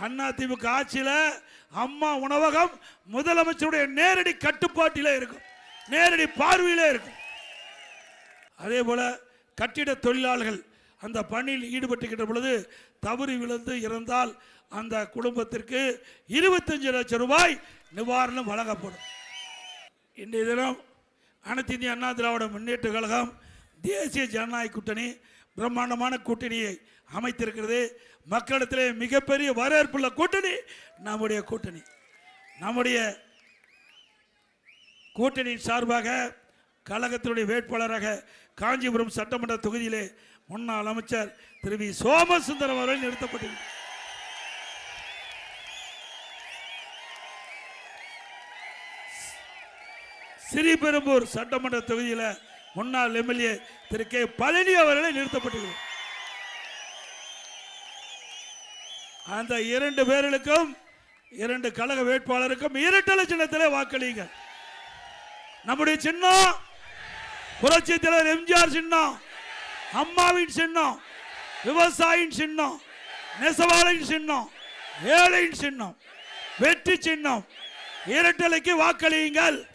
அதிமுக ஆட்சியில் அம்மா உணவகம் முதலமைச்சருடைய நேரடி கட்டுப்பாட்டிலே இருக்கும், நேரடி பார்வையிலே இருக்கும். அதே போல கட்டிட தொழிலாளர்கள் அந்த பணியில் ஈடுபட்டுக்கின்ற பொழுது தவறி விழுந்து இறந்தால் அந்த குடும்பத்திற்கு 25 லட்சம் ரூபாய் நிவாரணம் வழங்கப்படும். இன்றைய தினம் அனைத்து இந்திய அண்ணா திராவிட முன்னேற்ற கழகம் தேசிய ஜனநாயக கூட்டணி பிரம்மாண்டமான கூட்டணியை அமைத்திருக்கிறது. மக்களிடத்திலே மிகப்பெரிய வரவேற்புள்ள கூட்டணி நம்முடைய கூட்டணி. நம்முடைய கூட்டணியின் சார்பாக கழகத்தினுடைய வேட்பாளராக காஞ்சிபுரம் சட்டமன்ற தொகுதியிலே முன்னாள் அமைச்சர் திரு வி சோமசுந்தரம் அவர்கள் நிறுத்தப்பட்டிருக்கிறார். ஸ்ரீபெரும்பூர் சட்டமன்ற தொகுதியில் முன்னாள் எம்எல்ஏ திரு கே பழனி அவர்களை நிறுத்தப்பட்டிருக்கிறார். அந்த 2 பேர்களுக்கும் 2 கழக வேட்பாளருக்கும் இரட்டை சின்னத்திலே வாக்களிங்க. நம்முடைய சின்னம் புரட்சி தலைவர் எம்ஜிஆர் சின்னம், அம்மாவின் சின்னம், விவசாயியின் சின்னம், நெசவாளின் சின்னம், ஏழையின் சின்னம், வெற்றி சின்னம். இரட்டலைக்கு வாக்களியுங்கள்.